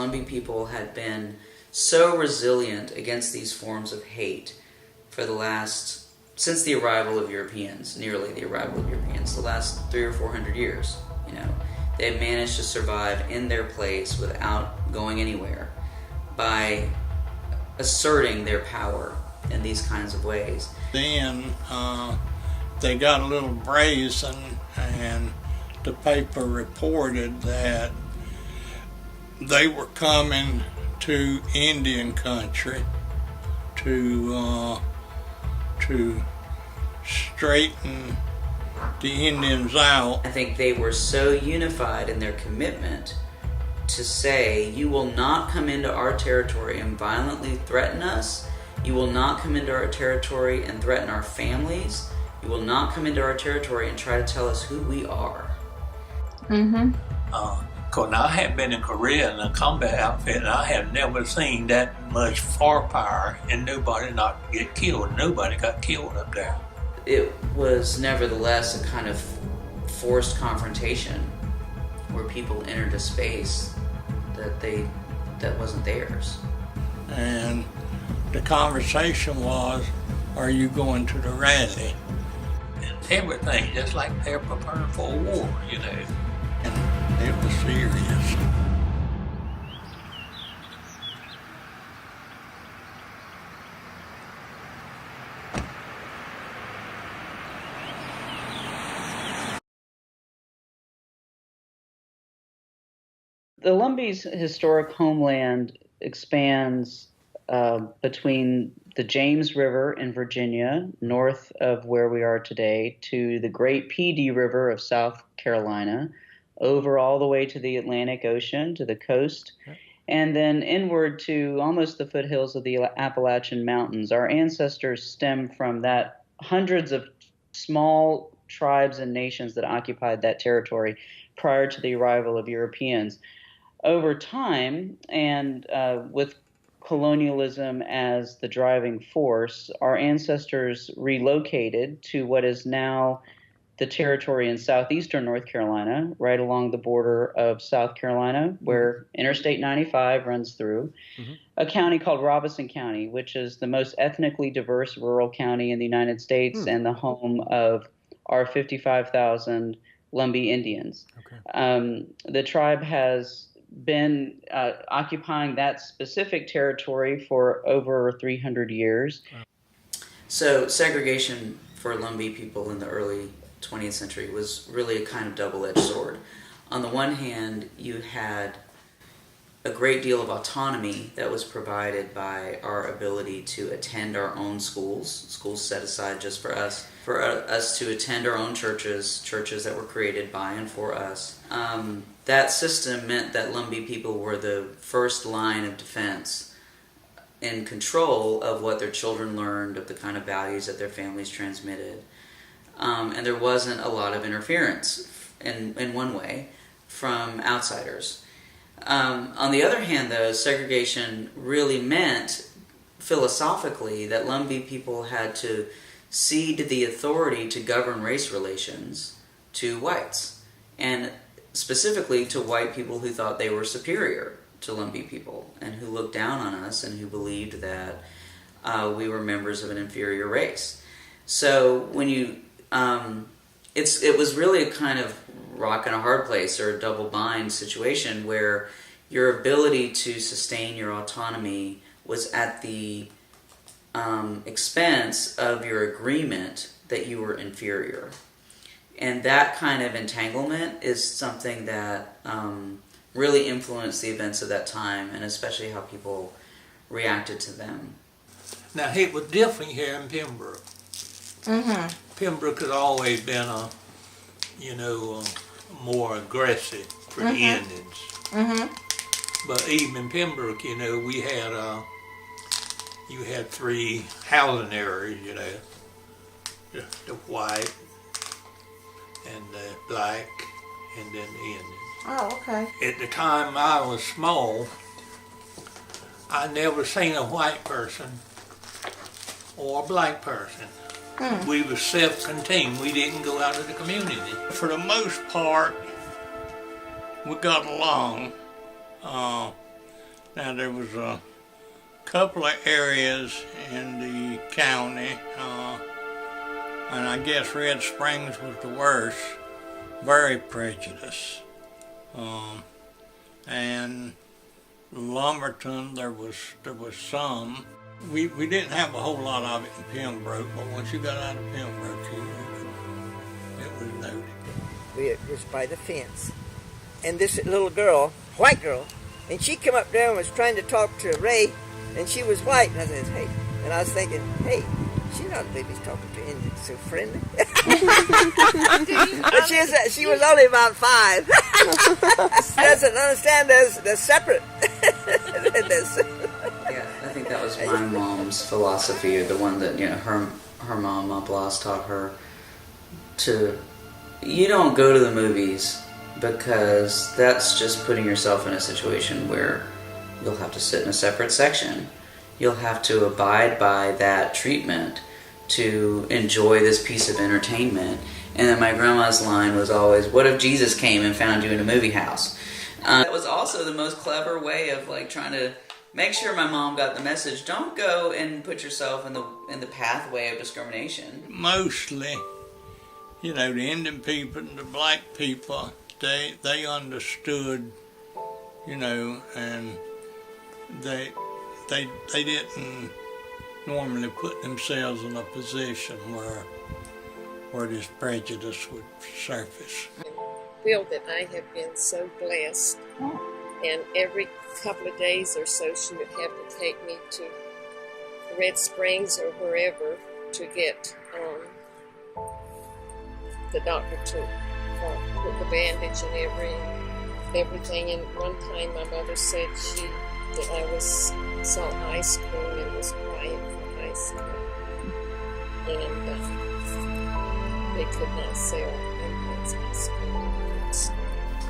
Lumbee people had been so resilient against these forms of hate for since the arrival of Europeans, nearly the arrival of Europeans, the last 300 or 400 years. They've managed to survive in their place without going anywhere by asserting their power in these kinds of ways. Then they got a little brazen, and the paper reported that they were coming to Indian country to straighten the Indians out. I think they were so unified in their commitment to say, you will not come into our territory and violently threaten us. You will not come into our territory and threaten our families. You will not come into our territory and try to tell us who we are. Mm-hmm. Because I had been in Korea in a combat outfit, and I had never seen that much firepower and nobody not get killed. Nobody got killed up there. It was nevertheless a kind of forced confrontation where people entered a space that wasn't theirs. And the conversation was, are you going to the rally? And everything, just like they're preparing for a war, And it was serious. The Lumbee's historic homeland expands between the James River in Virginia, north of where we are today, to the Great Pee River of South Carolina, over all the way to the Atlantic Ocean, to the coast, and then inward to almost the foothills of the Appalachian Mountains. Our ancestors stem from that hundreds of small tribes and nations that occupied that territory prior to the arrival of Europeans. Over time, and with colonialism as the driving force, our ancestors relocated to what is now the territory in southeastern North Carolina, right along the border of South Carolina, where Interstate 95 runs through, a county called Robeson County, which is the most ethnically diverse rural county in the United States and the home of our 55,000 Lumbee Indians. Okay. The tribe has been occupying that specific territory for over 300 years. Wow. So segregation for Lumbee people in the early 20th century was really a kind of double-edged sword. On the one hand, you had a great deal of autonomy that was provided by our ability to attend our own schools set aside just for us to attend our own churches that were created by and for us. That system meant that Lumbee people were the first line of defense in control of what their children learned, of the kind of values that their families transmitted. And there wasn't a lot of interference, in one way, from outsiders. On the other hand, though, segregation really meant, philosophically, that Lumbee people had to cede the authority to govern race relations to whites, and specifically to white people who thought they were superior to Lumbee people, and who looked down on us, and who believed that we were members of an inferior race. So when you, it was really a kind of rock and a hard place, or a double bind situation, where your ability to sustain your autonomy was at the expense of your agreement that you were inferior. And that kind of entanglement is something that really influenced the events of that time, and especially how people reacted to them. Now, it was different here in Pembroke. Mm-hmm. Pembroke has always been more aggressive for the Indians. Mm-hmm. But even in Pembroke, we had you had three housing areas, the white and the black and then the Indians. Oh, okay. At the time I was small, I never seen a white person or a black person. We were self-contained. We didn't go out of the community. For the most part, we got along. Now there was a couple of areas in the county, and I guess Red Springs was the worst, very prejudiced. And Lumberton, there was some. We didn't have a whole lot of it in Pembroke, but once you got out of Pembroke, it was noted. It was by the fence. And this little girl, white girl, and she come up there and was trying to talk to Ray, and she was white. And I said, hey. And I was thinking, hey, she not believe he's talking to Indians, so friendly. But she was only about 5. Doesn't understand they're separate. Yeah, I think that was my mom's philosophy, or the one that, you know, her mom, Ma Blas, taught her to, you don't go to the movies because that's just putting yourself in a situation where you'll have to sit in a separate section. You'll have to abide by that treatment to enjoy this piece of entertainment. And then my grandma's line was always, what if Jesus came and found you in a movie house? That was also the most clever way of like trying to make sure my mom got the message. Don't go and put yourself in the pathway of discrimination. Mostly, you know, the Indian people and the black people, they understood, you know, and they didn't normally put themselves in a position where this prejudice would surface. I feel that I have been so blessed, and every couple of days or so she would have to take me to Red Springs or wherever to get the doctor to put the bandage and everything. And one time my mother said that I saw ice cream and was crying for ice cream, and they could not sell Indians ice cream.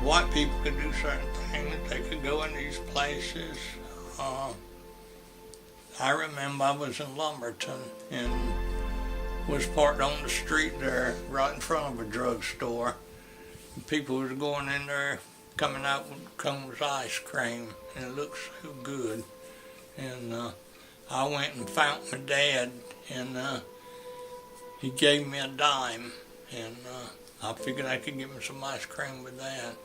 White people could do certain things. They could go in these places. I remember I was in Lumberton and was parked on the street there right in front of a drugstore. People was going in there, coming out with cones of ice cream, and it looked so good. And I went and found my dad, and he gave me a dime, and I figured I could get me some ice cream with that.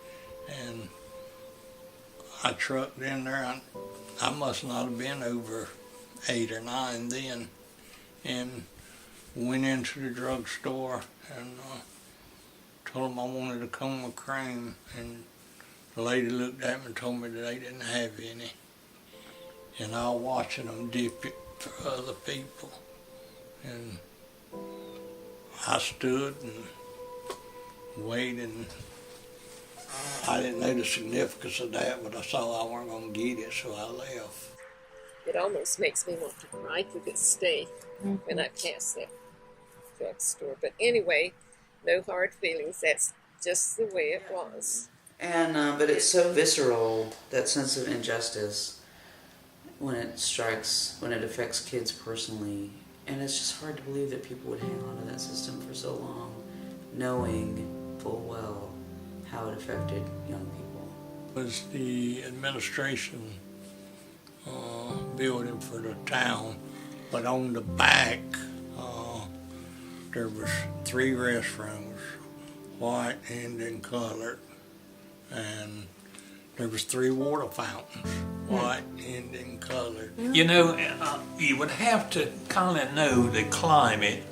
And I trucked in there. I must not have been over 8 or 9 then, and went into the drugstore and told them I wanted a cone of cream, and the lady looked at me and told me that they didn't have any. And I was watching them dip it for other people. And I stood and waited. And I didn't know the significance of that, but I saw I weren't going to get it, so I left. It almost makes me want to cry to this day when I pass that drugstore. But anyway, no hard feelings. That's just the way it was. And but it's so visceral, that sense of injustice, when it strikes, when it affects kids personally. And it's just hard to believe that people would hang on to that system for so long, knowing full well how it affected young people. It was the administration building for the town, but on the back there was 3 restrooms, white, Indian, colored, and there was 3 water fountains, white, Indian, colored. You know, you would have to kind of know the climate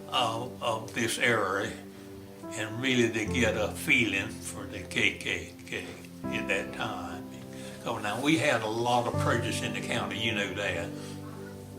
of this area and really to get a feeling for the KKK at that time. So now we had a lot of prejudice in the county, you know that.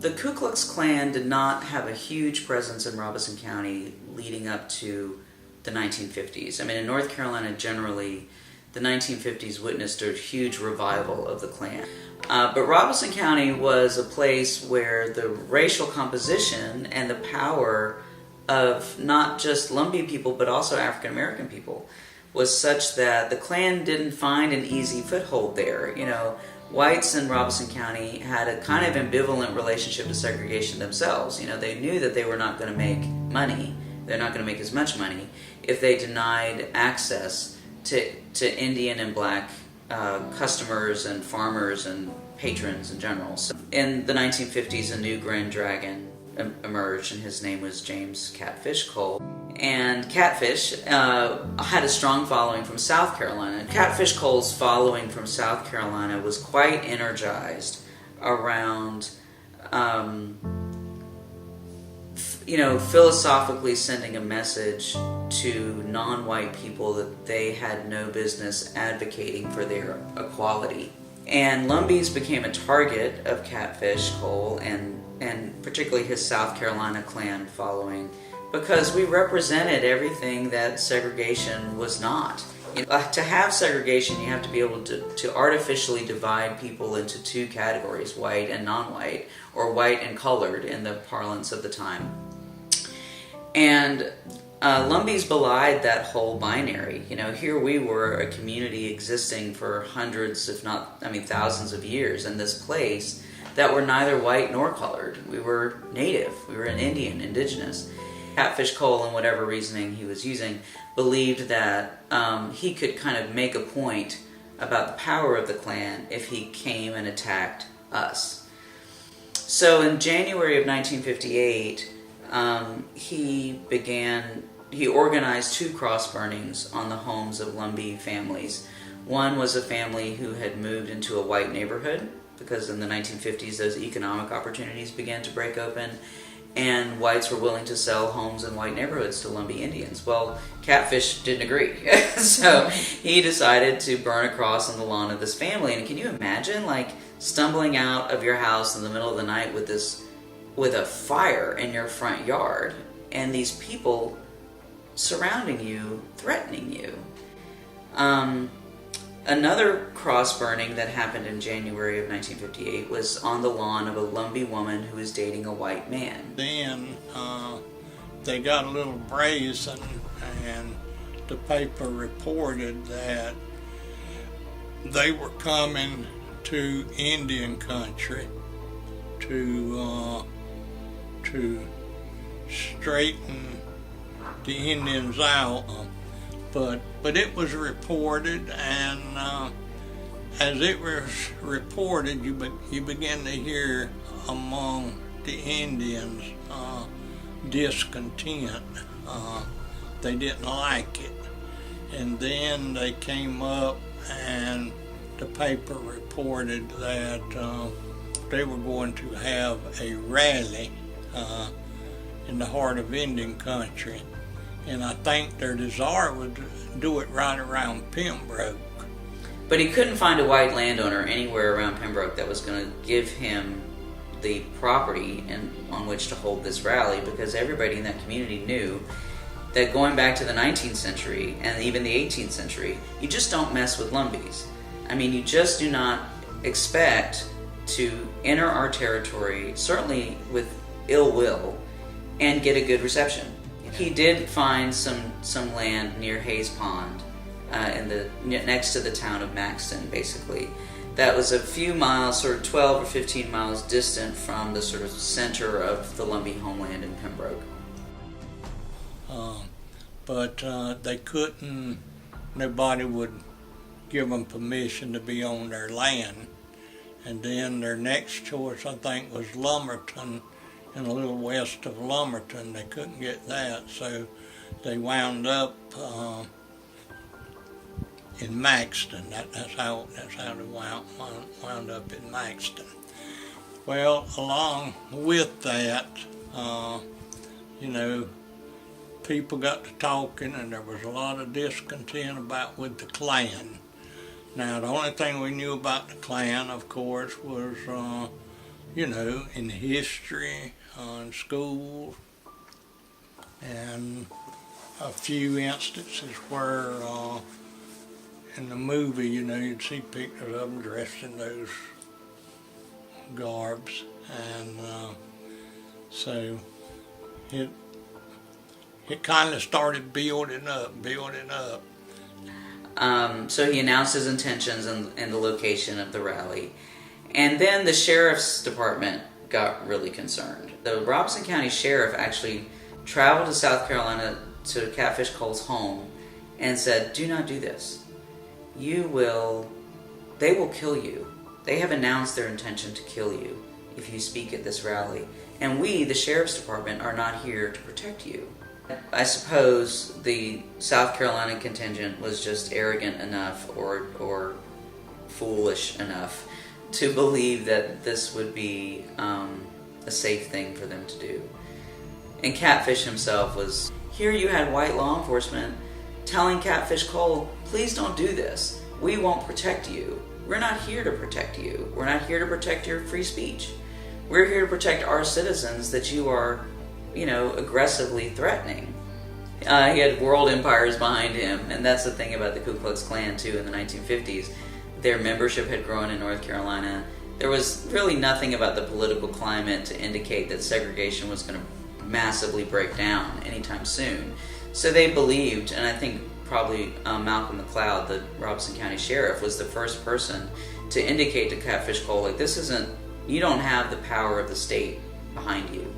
The Ku Klux Klan did not have a huge presence in Robeson County leading up to the 1950s. I mean, in North Carolina generally, the 1950s witnessed a huge revival of the Klan. But Robeson County was a place where the racial composition and the power of not just Lumbee people, but also African American people, was such that the Klan didn't find an easy foothold there. You know, whites in Robeson County had a kind of ambivalent relationship to segregation themselves. You know, they knew that they were not going to make money. They're not going to make as much money if they denied access to Indian and black customers and farmers and patrons in general. So in the 1950s, a new Grand Dragon emerged, and his name was James Catfish Cole. And Catfish had a strong following from South Carolina. Catfish Cole's following from South Carolina was quite energized around, philosophically sending a message to non-white people that they had no business advocating for their equality. And Lumbees became a target of Catfish Cole and particularly his South Carolina Klan following, because we represented everything that segregation was not. To have segregation, you have to be able to artificially divide people into two categories, white and non-white, or white and colored in the parlance of the time. And Lumbees belied that whole binary. Here we were, a community existing for hundreds, if not, thousands of years in this place that were neither white nor colored. We were native. We were an Indian, indigenous. Catfish Cole, and whatever reasoning he was using, believed that he could kind of make a point about the power of the Klan if he came and attacked us. So in January of 1958, he organized 2 cross burnings on the homes of Lumbee families. One was a family who had moved into a white neighborhood, because in the 1950s those economic opportunities began to break open, and whites were willing to sell homes in white neighborhoods to Lumbee Indians. Well, Catfish didn't agree. So he decided to burn a cross on the lawn of this family. And can you imagine, stumbling out of your house in the middle of the night with a fire in your front yard, and these people surrounding you, threatening you? Another cross burning that happened in January of 1958 was on the lawn of a Lumbee woman who was dating a white man. Then they got a little brazen, and the paper reported that they were coming to Indian country to straighten the Indians out. But it was reported, and as it was reported, you began to hear among the Indians discontent. They didn't like it. And then they came up, and the paper reported that they were going to have a rally in the heart of Indian country. And I think their desire was to do it right around Pembroke. But he couldn't find a white landowner anywhere around Pembroke that was going to give him the property on which to hold this rally, because everybody in that community knew that going back to the 19th century and even the 18th century, you just don't mess with Lumbees. You just do not expect to enter our territory, certainly with ill will, and get a good reception. He did find some land near Hayes Pond, next to the town of Maxton, basically. That was a few miles, sort of 12 or 15 miles distant from the sort of center of the Lumbee homeland in Pembroke. But they couldn't, nobody would give them permission to be on their land. And then their next choice, I think, was Lumberton, and a little west of Lumberton. They couldn't get that, so they wound up in Maxton. That's how they wound up in Maxton. Well, along with that, people got to talking, and there was a lot of discontent with the Klan. Now, the only thing we knew about the Klan, of course, was in history, in school, and a few instances where in the movie, you'd see pictures of them dressed in those garbs, and so it kind of started building up. So he announced his intentions and the location of the rally. And then the sheriff's department got really concerned. The Robeson County Sheriff actually traveled to South Carolina to Catfish Cole's home and said, "Do not do this. You will they will kill you. They have announced their intention to kill you if you speak at this rally. And we, the Sheriff's Department, are not here to protect you. I suppose the South Carolina contingent was just arrogant enough or foolish enough to believe that this would be a safe thing for them to do. And Catfish himself was, here you had white law enforcement telling Catfish Cole, please don't do this. We won't protect you. We're not here to protect you. We're not here to protect your free speech. We're here to protect our citizens that you are, aggressively threatening. He had world empires behind him, and that's the thing about the Ku Klux Klan, too, in the 1950s. Their membership had grown in North Carolina. There was really nothing about the political climate to indicate that segregation was going to massively break down anytime soon. So they believed, and I think probably Malcolm McLeod, the Robeson County Sheriff, was the first person to indicate to Catfish Cole, like, you don't have the power of the state behind you.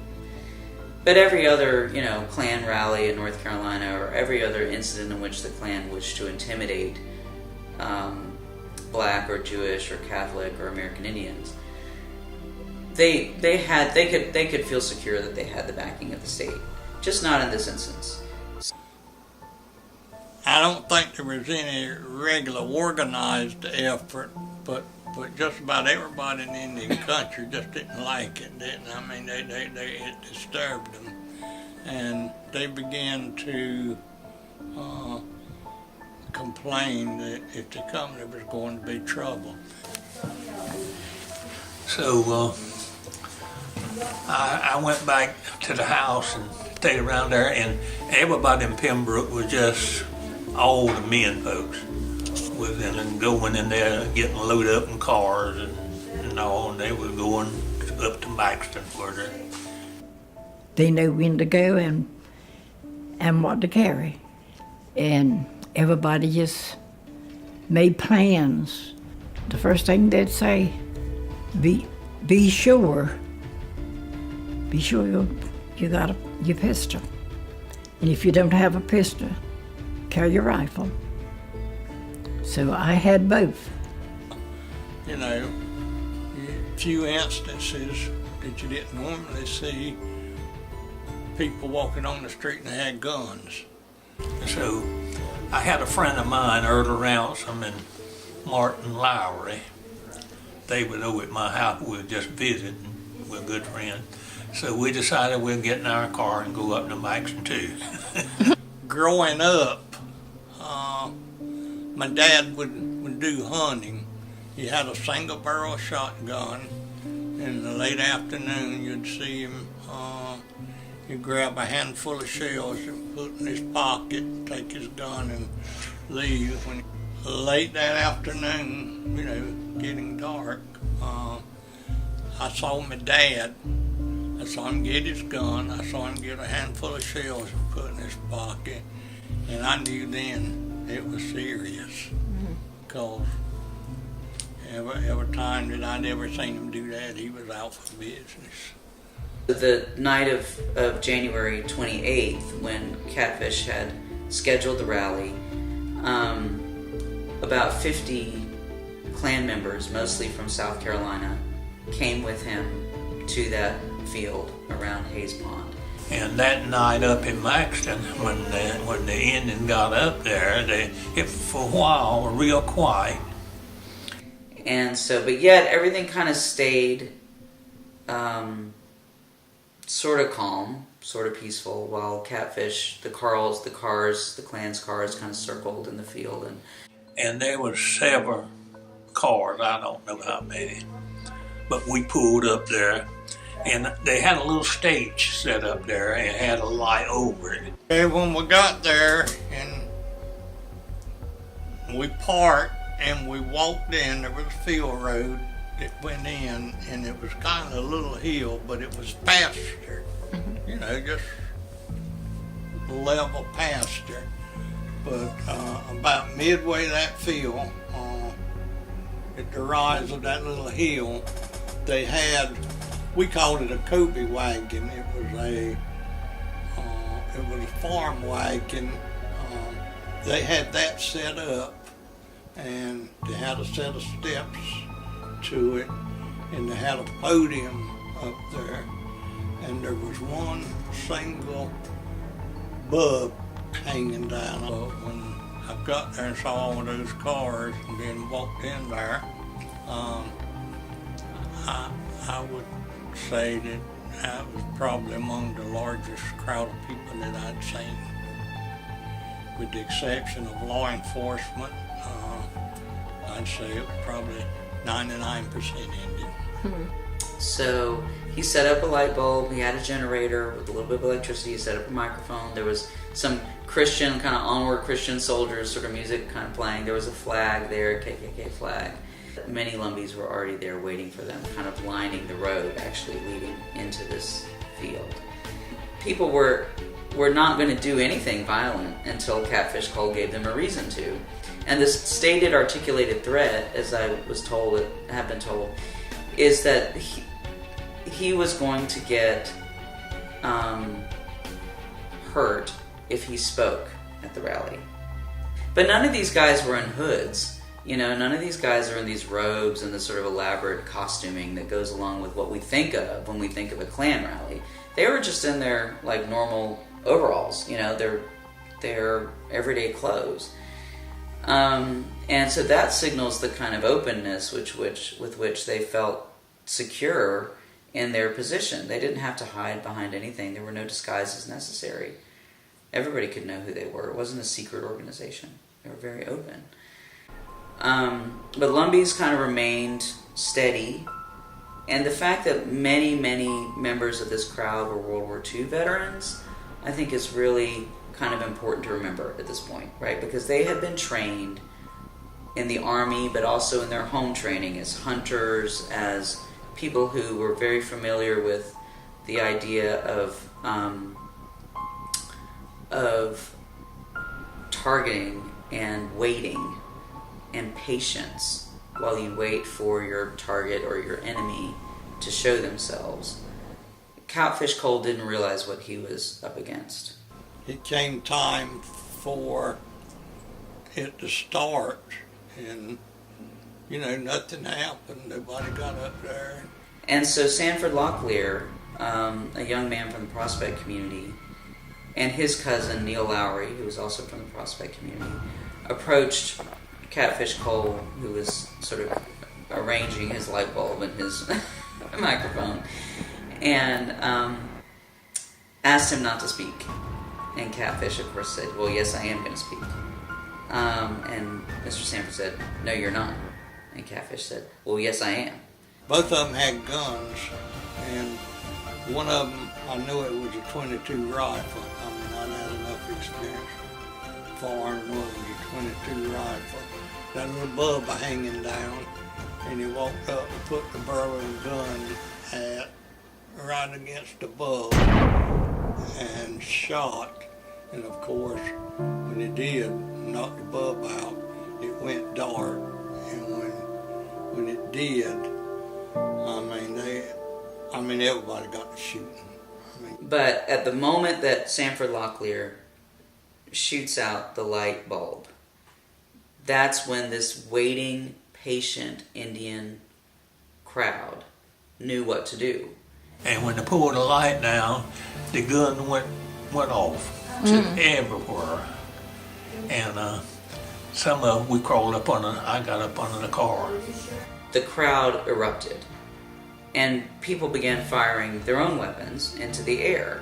But every other, Klan rally in North Carolina, or every other incident in which the Klan wished to intimidate Black or Jewish or Catholic or American Indians, they could feel secure that they had the backing of the state. Just not in this instance. I don't think there was any regular organized effort, but just about everybody in the Indian country just didn't like it. It disturbed them, and they began to complain that if they come, there was going to be trouble. So I went back to the house and stayed around there, and everybody in Pembroke was just all the men folks was going in there, getting loaded up in cars and all, and they were going up to Maxton further. They knew when to go and what to carry. And everybody just made plans. The first thing they'd say, be sure you got your pistol. And if you don't have a pistol, carry your rifle. So I had both. Few instances that you didn't normally see people walking on the street and they had guns. So I had a friend of mine, Earl Ransom and Martin Lowry. They were over at my house. We were just visiting. We're good friends. So we decided we'd get in our car and go up to Maxton too. Growing up, my dad would do hunting. He had a single barrel shotgun. In the late afternoon, you'd see him, he'd grab a handful of shells and put in his pocket, take his gun and leave. When late that afternoon, getting dark, I saw my dad. I saw him get his gun. I saw him get a handful of shells and put in his pocket. And I knew then it was serious. Because every time that I'd ever seen him do that, he was out for business. The night of January 28th, when Catfish had scheduled the rally, about 50 Klan members, mostly from South Carolina, came with him to that field around Hayes Pond. And that night up in Maxton, when the Indian got up there, it for a while were real quiet. And so, but yet everything kind of stayed sort of calm, sort of peaceful, while Catfish, the Klan's cars kind of circled in the field. And there were several cars, I don't know how many, but we pulled up there, and they had a little stage set up there and had a light over it. And when we got there and we parked and we walked in, there was a field road that went in, and it was kind of a little hill, but it was pasture, just level pasture. But about midway that field, at the rise of that little hill, they had, we called it a Kobe wagon. It was a farm wagon. They had that set up and they had a set of steps to it, and they had a podium up there, and there was one single bulb hanging down. But when I got there and saw all of those cars and then walked in there, I would say that that was probably among the largest crowd of people that I'd seen. With the exception of law enforcement, I'd say it was probably 99% Indian. So he set up a light bulb, he had a generator with a little bit of electricity, he set up a microphone, there was some Christian, kind of onward Christian soldiers sort of music kind of playing, there was a flag there, KKK flag. Many Lumbees were already there waiting for them, kind of lining the road actually leading into this field. People were not going to do anything violent until Catfish Cole gave them a reason to. And this stated, articulated threat, as I was told, have been told, is that he was going to get hurt if he spoke at the rally. But none of these guys were in hoods. You know, none of these guys are in these robes and this sort of elaborate costuming that goes along with what we think of when we think of a Klan rally. They were just in their like normal overalls, you know, their everyday clothes. And so that signals the kind of openness with which they felt secure in their position. They didn't have to hide behind anything. There were no disguises necessary. Everybody could know who they were. It wasn't a secret organization. They were very open. But Lumbees kind of remained steady. And the fact that many, many members of this crowd were World War II veterans, I think is really kind of important to remember at this point, right? Because they had been trained in the Army, but also in their home training as hunters, as people who were very familiar with the idea of targeting and waiting and patience while you wait for your target or your enemy to show themselves. Catfish Cole didn't realize what he was up against. It came time for it to start, and you know, nothing happened. Nobody got up there. And so Sanford Locklear, a young man from the Prospect community, and his cousin Neil Lowry, who was also from the Prospect community, approached Catfish Cole, who was sort of arranging his light bulb and his microphone, and asked him not to speak. And Catfish, of course, said, "Well, yes, I am going to speak." And Mr. Sanford said, "No, you're not." And Catfish said, "Well, yes, I am." Both of them had guns, and one of them, I knew it was a .22 rifle. I mean, I'd had enough experience firing to know it was a .22 rifle. That little bulb hanging down, and he walked up and put the barrel of the gun right against the bulb and shot. And of course, when he did knock the bulb out, it went dark. And when it did, everybody got to shooting. But at the moment that Sanford Locklear shoots out the light bulb, that's when this waiting, patient Indian crowd knew what to do. And when they pulled the light down, the gun went off everywhere. And we crawled up I got up under the car. The crowd erupted, and people began firing their own weapons into the air.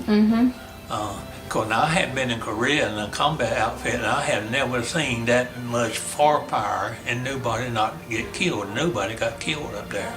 Because I had been in Korea in a combat outfit, and I had never seen that much firepower and nobody not get killed. Nobody got killed up there.